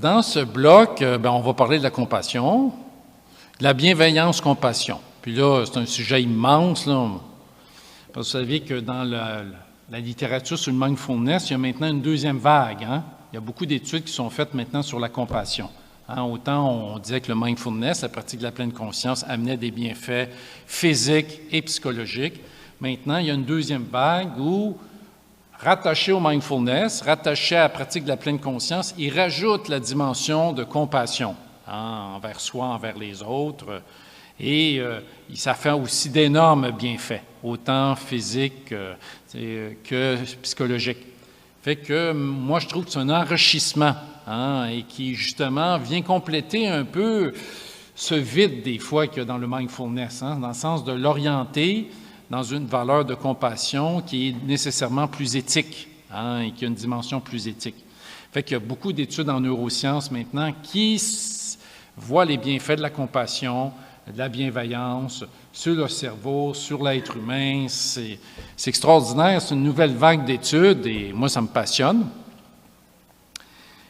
dans ce bloc, on va parler de la compassion, de la bienveillance-compassion. Puis là, c'est un sujet immense, là. Vous savez que dans la littérature sur le mindfulness, il y a maintenant une deuxième vague. Hein? Il y a beaucoup d'études qui sont faites maintenant sur la compassion. Hein? Autant on disait que le mindfulness, la pratique de la pleine conscience, amenait des bienfaits physiques et psychologiques. Maintenant, il y a une deuxième vague où, rattaché au mindfulness, rattaché à la pratique de la pleine conscience, il rajoute la dimension de compassion, hein, envers soi, envers les autres. Et ça fait aussi d'énormes bienfaits, autant physiques que psychologiques. Fait que moi, je trouve que c'est un enrichissement, hein, et qui, justement, vient compléter un peu ce vide, des fois, qu'il y a dans le mindfulness, hein, dans le sens de l'orienter dans une valeur de compassion qui est nécessairement plus éthique, hein, et qui a une dimension plus éthique. Fait qu'il y a beaucoup d'études en neurosciences maintenant qui voient les bienfaits de la compassion, de la bienveillance sur le cerveau, sur l'être humain. C'est extraordinaire, c'est une nouvelle vague d'études et moi, ça me passionne.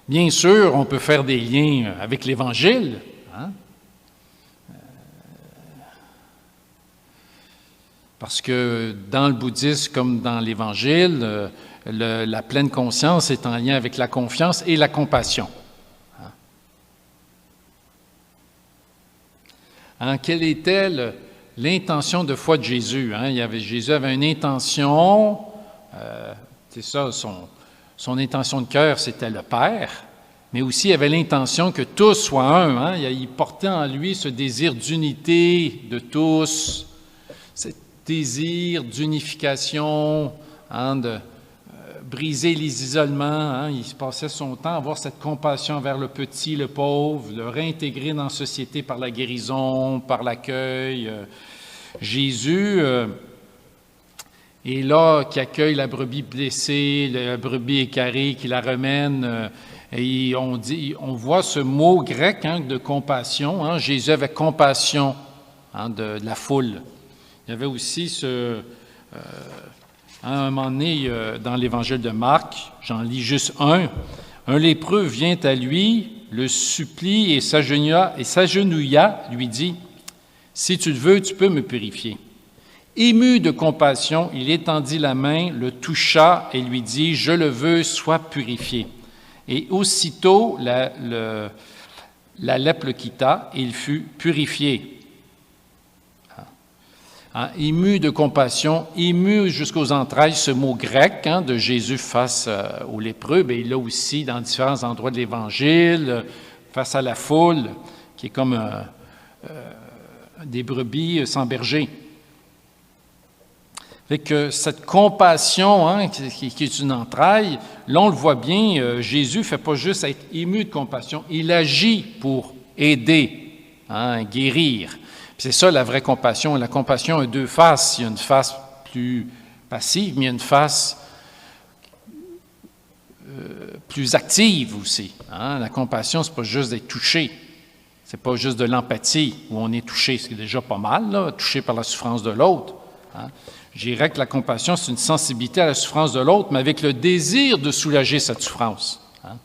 Bien sûr, on peut faire des liens avec l'Évangile, hein? Parce que dans le bouddhisme comme dans l'Évangile, la pleine conscience est en lien avec la confiance et la compassion. Hein, quelle était l'intention de foi de Jésus? Hein? Jésus avait une intention, c'est ça, son intention de cœur, c'était le Père, mais aussi il avait l'intention que tous soient un. Hein? Il portait en lui ce désir d'unité de tous, ce désir d'unification, hein, de briser les isolements. Hein? Il passait son temps à avoir cette compassion envers le petit, le pauvre, le réintégrer dans la société par la guérison, par l'accueil. Jésus est là, qui accueille la brebis blessée, la brebis écarée, qui la remène. Et on voit ce mot grec, hein, de compassion. Hein? Jésus avait compassion, hein, de la foule. Il y avait aussi à un moment donné, dans l'Évangile de Marc, j'en lis juste un lépreux vient à lui, le supplie et s'agenouilla, lui dit, « Si tu le veux, tu peux me purifier. » Ému de compassion, il étendit la main, le toucha et lui dit, « Je le veux, sois purifié. » Et aussitôt, la lèpre le quitta et il fut purifié. Hein, ému de compassion, ému jusqu'aux entrailles, ce mot grec, hein, de Jésus face aux lépreux, bien, il l'a aussi dans différents endroits de l'Évangile, face à la foule, qui est comme des brebis sans berger. Fait que cette compassion, hein, qui est une entraille, là on le voit bien, Jésus ne fait pas juste être ému de compassion, il agit pour aider, hein, guérir. C'est ça la vraie compassion. La compassion a deux faces. Il y a une face plus passive, mais il y a une face plus active aussi. Hein? La compassion, c'est pas juste d'être touché. C'est pas juste de l'empathie où on est touché, c'est déjà pas mal, là, touché par la souffrance de l'autre. Hein? Je dirais que la compassion, c'est une sensibilité à la souffrance de l'autre, mais avec le désir de soulager cette souffrance. Hein?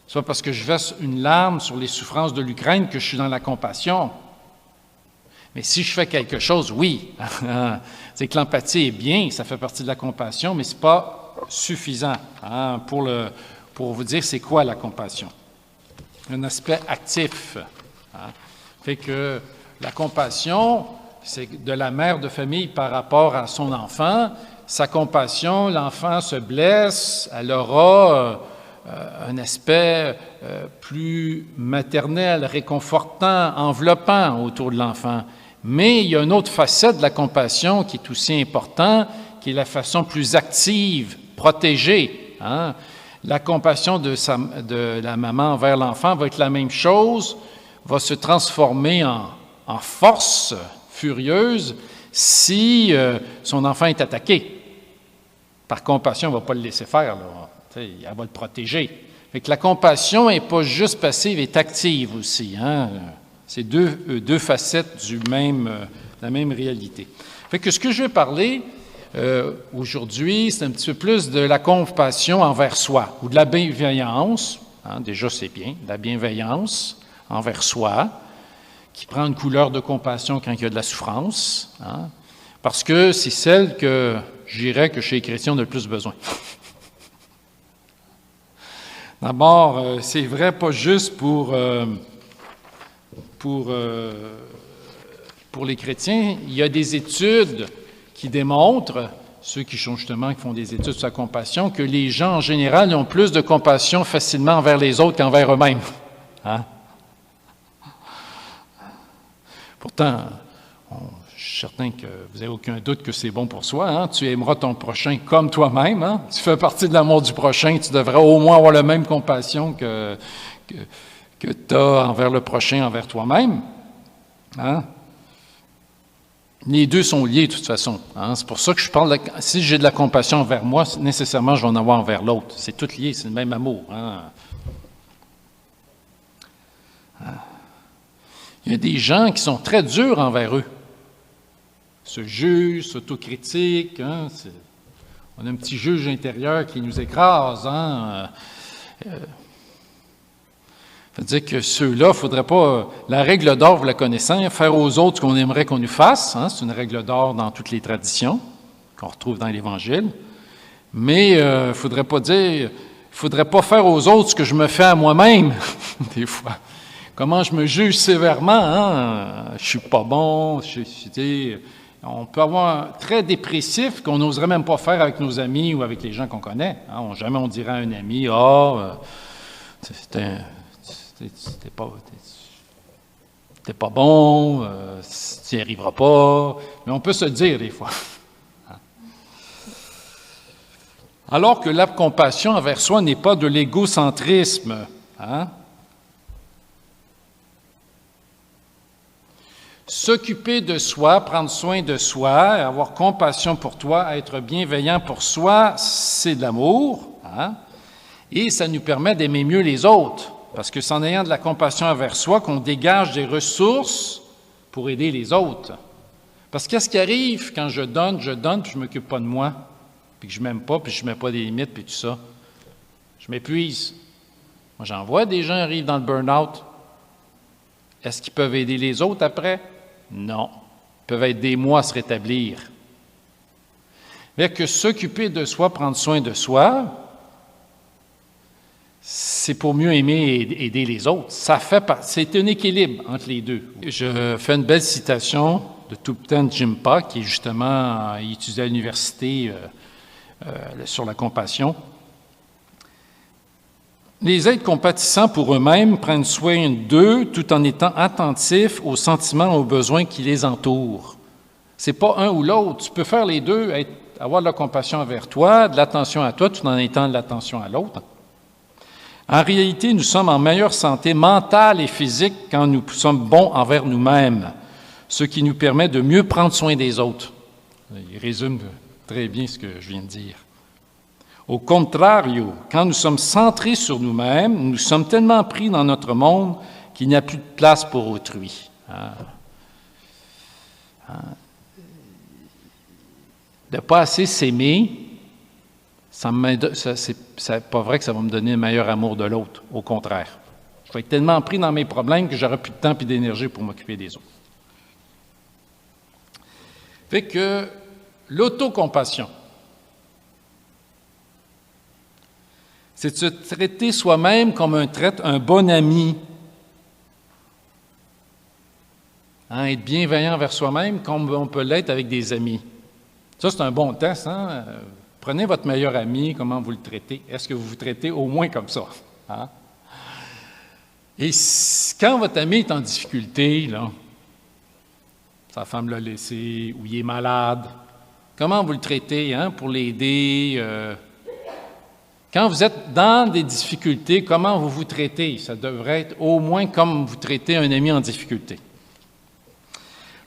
C'est pas parce que je verse une larme sur les souffrances de l'Ukraine que je suis dans la compassion. Mais si je fais quelque chose, oui, c'est que l'empathie est bien, ça fait partie de la compassion, mais ce n'est pas suffisant, hein, pour vous dire c'est quoi la compassion. Un aspect actif. Hein. Fait que la compassion, c'est de la mère de famille par rapport à son enfant. Sa compassion, l'enfant se blesse, elle aura un aspect plus maternel, réconfortant, enveloppant autour de l'enfant. Mais il y a une autre facette de la compassion qui est aussi importante, qui est la façon plus active, protégée. Hein? La compassion de la maman envers l'enfant va être la même chose, va se transformer en force furieuse si son enfant est attaqué. Par compassion, elle ne va pas le laisser faire, là. Elle va le protéger. Fait que la compassion n'est pas juste passive, elle est active aussi. Hein? C'est deux facettes de la même réalité. Fait que ce que je vais parler aujourd'hui, c'est un petit peu plus de la compassion envers soi, ou de la bienveillance, hein, déjà c'est bien, la bienveillance envers soi, qui prend une couleur de compassion quand il y a de la souffrance, hein, parce que c'est celle que je dirais que chez les chrétiens on a le plus besoin. D'abord, c'est vrai pas juste pour les chrétiens. Il y a des études qui démontrent, ceux qui font des études sur la compassion, que les gens en général ont plus de compassion facilement envers les autres qu'envers eux-mêmes. Hein? Pourtant, je suis certain que vous n'avez aucun doute que c'est bon pour soi. Hein? Tu aimeras ton prochain comme toi-même. Hein? Tu fais partie de l'amour du prochain. Tu devrais au moins avoir la même compassion que tu as envers le prochain, envers toi-même. Hein? Les deux sont liés de toute façon. Hein? C'est pour ça que je parle si j'ai de la compassion envers moi, nécessairement je vais en avoir envers l'autre. C'est tout lié, c'est le même amour. Hein? Il y a des gens qui sont très durs envers eux. Se jugent, s'autocritiquent. Hein? On a un petit juge intérieur qui nous écrase. Hein? Ça veut dire que ceux-là, il ne faudrait pas... La règle d'or, vous la connaissez, hein, faire aux autres ce qu'on aimerait qu'on nous fasse. Hein, c'est une règle d'or dans toutes les traditions qu'on retrouve dans l'Évangile. Mais il ne faudrait pas dire... Il ne faudrait pas faire aux autres ce que je me fais à moi-même, des fois. Comment je me juge sévèrement. Hein? Je ne suis pas bon. On peut avoir un très dépressif qu'on n'oserait même pas faire avec nos amis ou avec les gens qu'on connaît. Hein? Jamais on dirait à un ami, t'es pas bon, tu n'y arriveras pas, mais on peut se le dire des fois. Alors que la compassion envers soi n'est pas de l'égocentrisme. Hein? S'occuper de soi, prendre soin de soi, avoir compassion pour toi, être bienveillant pour soi, c'est de l'amour. Hein? Et ça nous permet d'aimer mieux les autres. Parce que c'est en ayant de la compassion envers soi qu'on dégage des ressources pour aider les autres. Parce qu'est-ce qui arrive quand je donne, puis je ne m'occupe pas de moi, puis que je ne m'aime pas, puis je ne mets pas des limites, puis tout ça? Je m'épuise. Moi, j'en vois des gens arrivent dans le burn-out. Est-ce qu'ils peuvent aider les autres après? Non. Ils peuvent être des mois à se rétablir. Mais que s'occuper de soi, prendre soin de soi, c'est pour mieux aimer et aider les autres. C'est un équilibre entre les deux. Je fais une belle citation de Thupten Jinpa, qui est justement étudié à l'université sur la compassion. Les êtres compatissants pour eux-mêmes prennent soin d'eux tout en étant attentifs aux sentiments, aux besoins qui les entourent. C'est pas un ou l'autre. Tu peux faire les deux, avoir de la compassion envers toi, de l'attention à toi, tout en étant de l'attention à l'autre. En réalité, nous sommes en meilleure santé mentale et physique quand nous sommes bons envers nous-mêmes, ce qui nous permet de mieux prendre soin des autres. Il résume très bien ce que je viens de dire. Au contrario, quand nous sommes centrés sur nous-mêmes, nous sommes tellement pris dans notre monde qu'il n'y a plus de place pour autrui. De ne pas assez s'aimer, c'est pas vrai que ça va me donner un meilleur amour de l'autre. Au contraire. Je vais être tellement pris dans mes problèmes que j'aurai plus de temps et d'énergie pour m'occuper des autres. Fait que l'autocompassion, c'est de se traiter soi-même comme un bon ami. Hein, être bienveillant envers soi-même comme on peut l'être avec des amis. Ça, c'est un bon test. Hein? Prenez votre meilleur ami, comment vous le traitez. Est-ce que vous vous traitez au moins comme ça? Hein? Et quand votre ami est en difficulté, là, sa femme l'a laissé, ou il est malade, comment vous le traitez pour l'aider? Quand vous êtes dans des difficultés, comment vous vous traitez? Ça devrait être au moins comme vous traitez un ami en difficulté.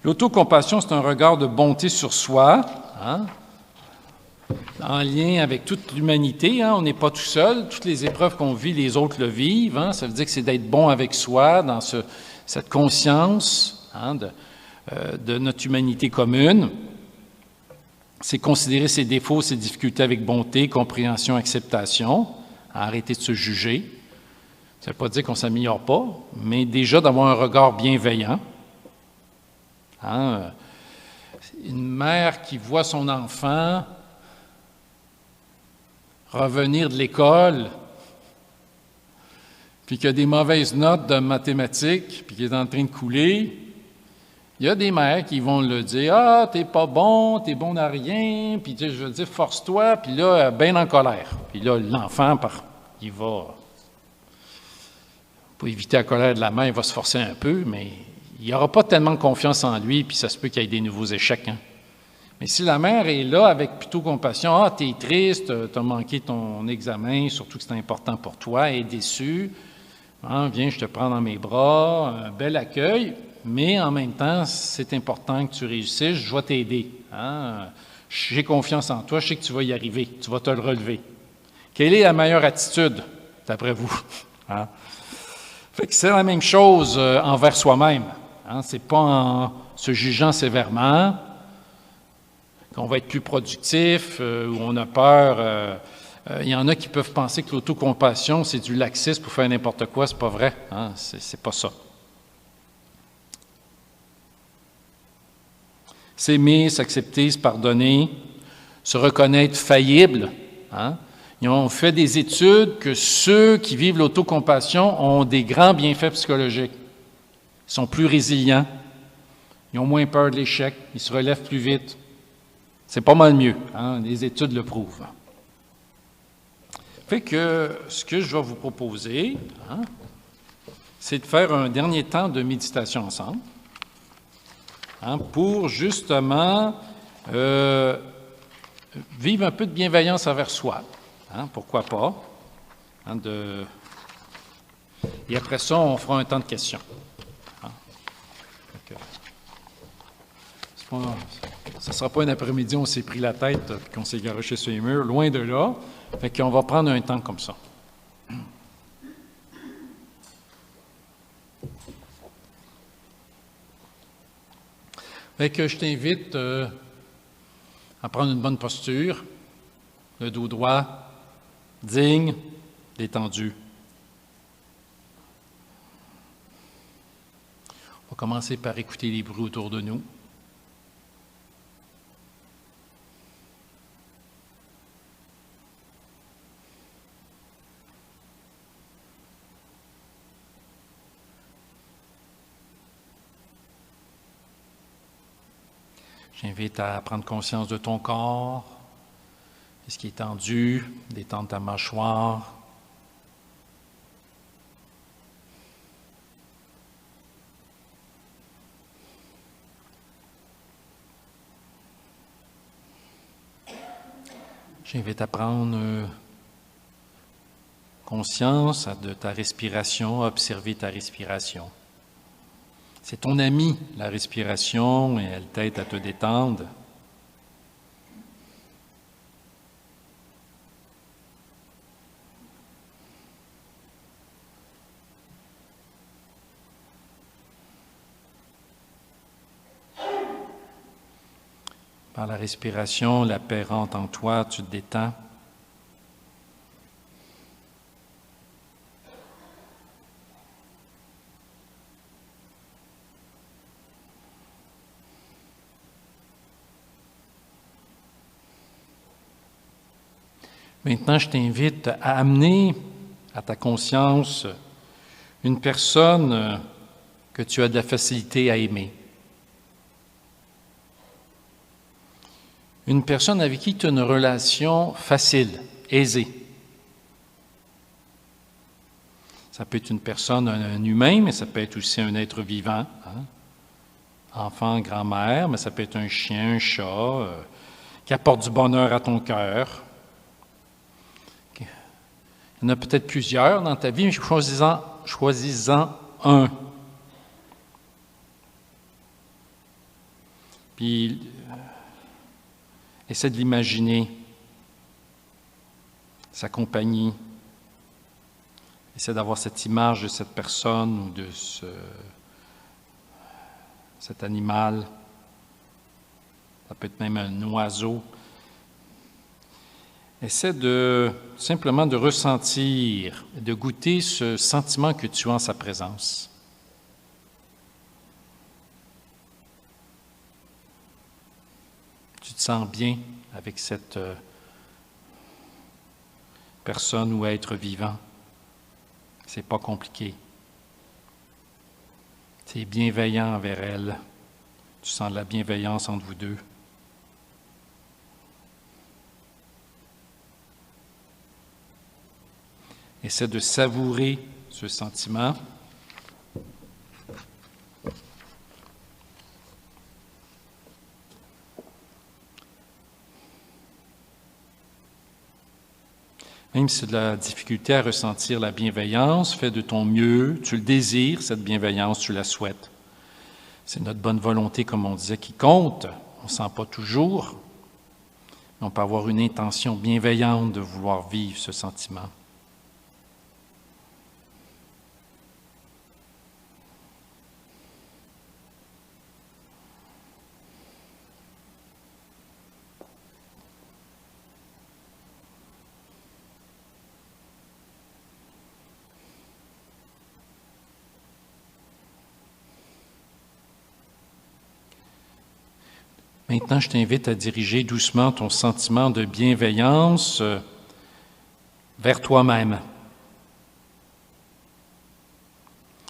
L'autocompassion, c'est un regard de bonté sur soi, en lien avec toute l'humanité. On n'est pas tout seul. Toutes les épreuves qu'on vit, les autres le vivent. Ça veut dire que c'est d'être bon avec soi, dans cette conscience de notre humanité commune. C'est considérer ses défauts, ses difficultés avec bonté, compréhension, acceptation, arrêter de se juger. Ça ne veut pas dire qu'on ne s'améliore pas, mais déjà d'avoir un regard bienveillant. Hein? Une mère qui voit son enfant revenir de l'école, puis qui a des mauvaises notes de mathématiques, puis qui est en train de couler, il y a des mères qui vont le dire « Ah, t'es pas bon, t'es bon à rien, puis je veux dire, force-toi », puis là, bien en colère. Puis là, l'enfant, il va, pour éviter la colère de la mère, il va se forcer un peu, mais il n'aura pas tellement confiance en lui, puis ça se peut qu'il y ait des nouveaux échecs. Hein. Mais si la mère est là avec plutôt compassion, « Ah, t'es triste, t'as manqué ton examen, surtout que c'est important pour toi, et déçu, hein, viens, je te prends dans mes bras, un bel accueil, mais en même temps, c'est important que tu réussisses, je vais t'aider. Hein. J'ai confiance en toi, je sais que tu vas y arriver, tu vas te le relever. » Quelle est la meilleure attitude, d'après vous? Hein? Fait que c'est la même chose envers soi-même. Hein? Ce n'est pas en se jugeant sévèrement qu'on va être plus productif, ou on a peur. Il y en a qui peuvent penser que l'autocompassion, c'est du laxisme pour faire n'importe quoi. C'est pas vrai. Hein? C'est pas ça. S'aimer, s'accepter, se pardonner, se reconnaître faillible. Hein? Ils ont fait des études que ceux qui vivent l'autocompassion ont des grands bienfaits psychologiques. Ils sont plus résilients, ils ont moins peur de l'échec, ils se relèvent plus vite. C'est pas mal mieux, hein? Les études le prouvent. Fait que ce que je vais vous proposer, hein, c'est de faire un dernier temps de méditation ensemble, hein, pour justement vivre un peu de bienveillance envers soi. Hein, pourquoi pas? Hein, Et après ça, on fera un temps de questions. Hein? Ça ne sera pas un après-midi, on s'est pris la tête et qu'on s'est garoché sur les murs, loin de là. Fait qu'on va prendre un temps comme ça. Fait que je t'invite à prendre une bonne posture, le dos droit, digne, détendu. On va commencer par écouter les bruits autour de nous. J'invite à prendre conscience de ton corps, est-ce qui est tendu, détendre ta mâchoire. J'invite à prendre conscience de ta respiration, à observer ta respiration. C'est ton ami, la respiration, et elle t'aide à te détendre. Par la respiration, la paix rentre en toi, tu te détends. Maintenant, je t'invite à amener à ta conscience une personne que tu as de la facilité à aimer. Une personne avec qui tu as une relation facile, aisée. Ça peut être une personne, un humain, mais ça peut être aussi un être vivant. Hein? Enfant, grand-mère, mais ça peut être un chien, un chat, qui apporte du bonheur à ton cœur. Il y en a peut-être plusieurs dans ta vie, mais choisis-en un. Puis, essaie de l'imaginer, sa compagnie. Essaie d'avoir cette image de cette personne ou de cet animal. Ça peut être même un oiseau. Essaie simplement de ressentir, de goûter ce sentiment que tu as en sa présence. Tu te sens bien avec cette personne ou être vivant. C'est pas compliqué. Tu es bienveillant envers elle. Tu sens de la bienveillance entre vous deux. Essaie de savourer ce sentiment. Même si tu as de la difficulté à ressentir la bienveillance, fais de ton mieux, tu le désires, cette bienveillance, tu la souhaites. C'est notre bonne volonté, comme on disait, qui compte. On ne sent pas toujours, mais on peut avoir une intention bienveillante de vouloir vivre ce sentiment. Maintenant, je t'invite à diriger doucement ton sentiment de bienveillance vers toi-même.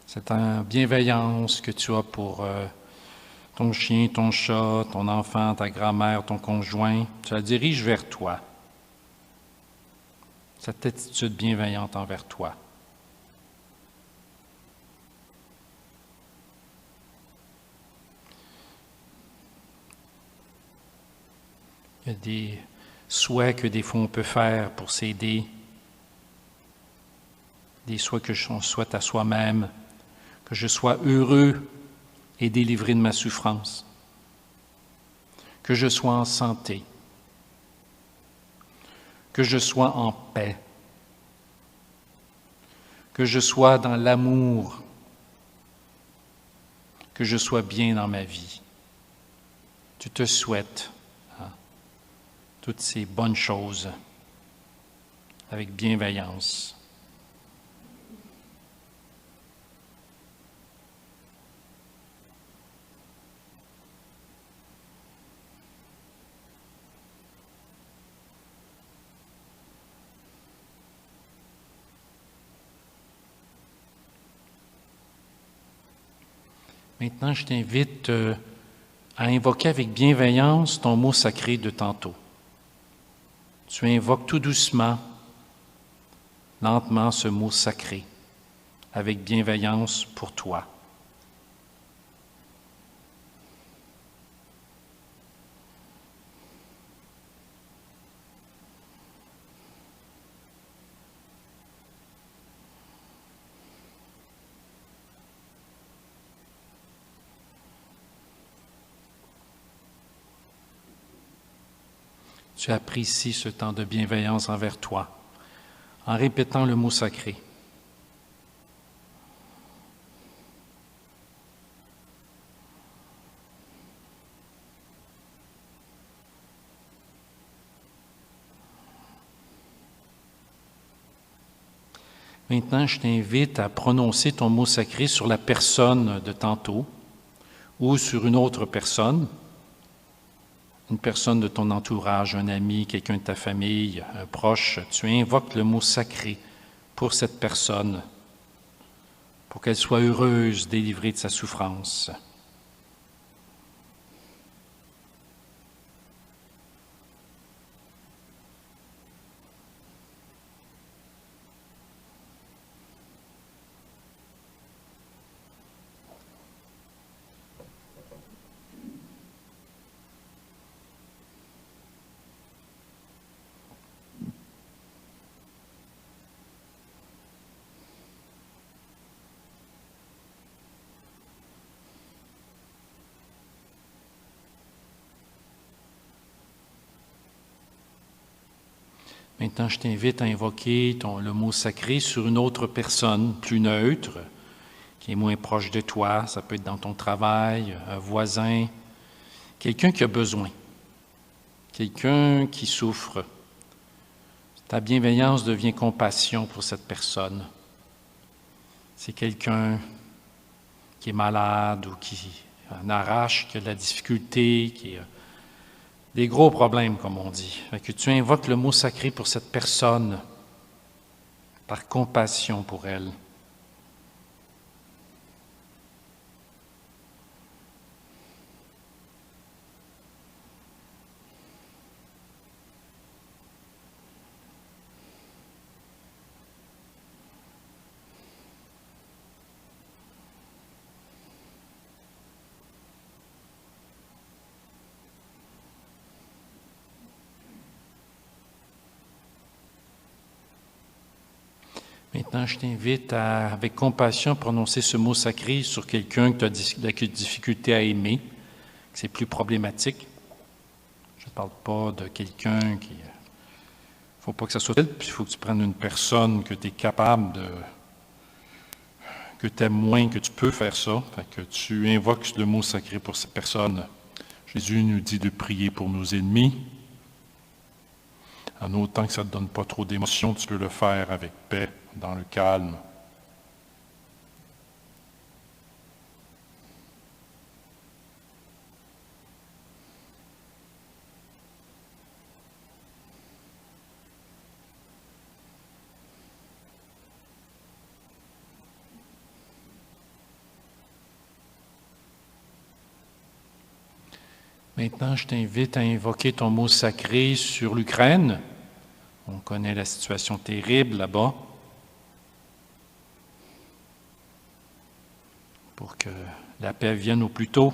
Cette bienveillance que tu as pour ton chien, ton chat, ton enfant, ta grand-mère, ton conjoint, tu la diriges vers toi. Cette attitude bienveillante envers toi. Il y a des souhaits que des fois on peut faire pour s'aider, des souhaits que l'on souhaite à soi-même, que je sois heureux et délivré de ma souffrance, que je sois en santé, que je sois en paix, que je sois dans l'amour, que je sois bien dans ma vie. Tu te souhaites toutes ces bonnes choses avec bienveillance. Maintenant, je t'invite à invoquer avec bienveillance ton mot sacré de tantôt. Tu invoques tout doucement, lentement ce mot sacré, avec bienveillance pour toi. Tu apprécies ce temps de bienveillance envers toi en répétant le mot sacré. Maintenant, je t'invite à prononcer ton mot sacré sur la personne de tantôt ou sur une autre personne. Une personne de ton entourage, un ami, quelqu'un de ta famille, un proche, tu invoques le mot sacré pour cette personne, pour qu'elle soit heureuse, délivrée de sa souffrance. Maintenant, je t'invite à invoquer le mot sacré sur une autre personne plus neutre, qui est moins proche de toi. Ça peut être dans ton travail, un voisin, quelqu'un qui a besoin, quelqu'un qui souffre, Ta bienveillance devient compassion pour cette personne. C'est quelqu'un qui est malade ou qui en arrache, qui a de la difficulté, qui a des gros problèmes, comme on dit. Fait que tu invoques le mot sacré pour cette personne, par compassion pour elle. Maintenant, je t'invite à, avec compassion, prononcer ce mot sacré sur quelqu'un que tu as de la difficulté à aimer, que c'est plus problématique. Je ne parle pas de quelqu'un qui... Il ne faut pas que ça soit tel, puis il faut que tu prennes une personne que tu es capable de... que tu aimes moins, que tu peux faire ça. Fait que tu invoques le mot sacré pour cette personne. Jésus nous dit de prier pour nos ennemis. En autant que ça ne te donne pas trop d'émotion, tu peux le faire avec paix, dans le calme. Maintenant, je t'invite à invoquer ton mot sacré sur l'Ukraine. On connaît la situation terrible là-bas. Pour que la paix vienne au plus tôt.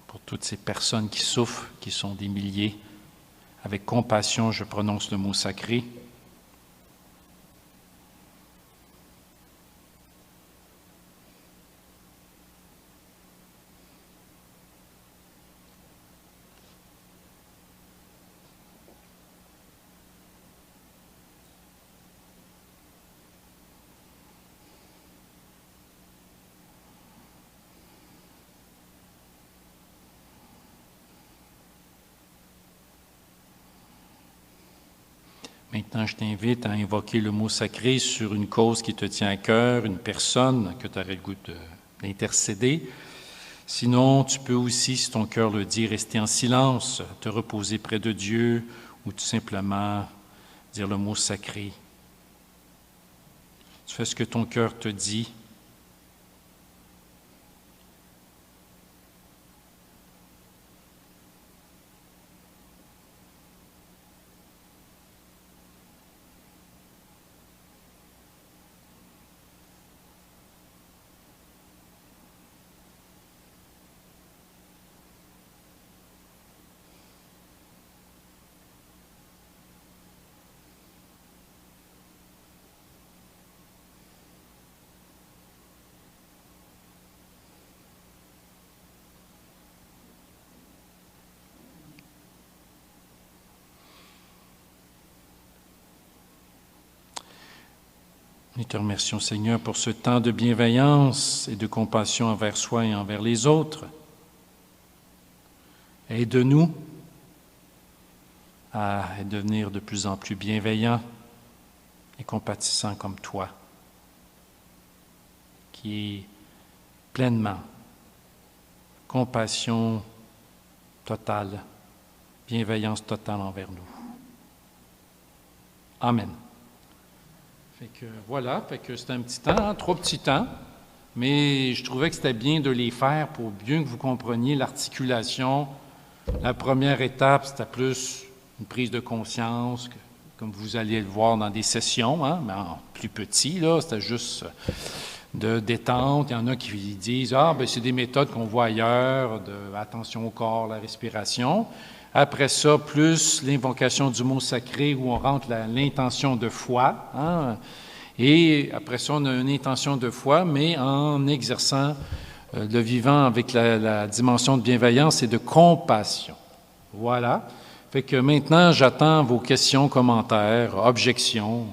Pour toutes ces personnes qui souffrent, qui sont des milliers. Avec compassion, je prononce le mot sacré. Maintenant, je t'invite à invoquer le mot sacré sur une cause qui te tient à cœur, une personne que tu aurais le goût d'intercéder. Sinon, tu peux aussi, si ton cœur le dit, rester en silence, te reposer près de Dieu ou tout simplement dire le mot sacré. Tu fais ce que ton cœur te dit. Nous te remercions, Seigneur, pour ce temps de bienveillance et de compassion envers soi et envers les autres. Aide-nous à devenir de plus en plus bienveillants et compatissants comme toi, qui est pleinement compassion totale, bienveillance totale envers nous. Amen. Fait que c'était un petit temps, 3 petits temps, mais je trouvais que c'était bien de les faire pour bien que vous compreniez l'articulation. La première étape, c'était plus une prise de conscience, comme vous allez le voir dans des sessions, hein, mais en plus petit, là, c'était juste de détente. Il y en a qui disent « Ah, ben c'est des méthodes qu'on voit ailleurs, de attention au corps, la respiration ». Après ça, plus l'invocation du mot sacré où on rentre l'intention de foi. Hein? Et après ça, on a une intention de foi, mais en exerçant le vivant avec la dimension de bienveillance et de compassion. Voilà. Fait que maintenant, j'attends vos questions, commentaires, objections.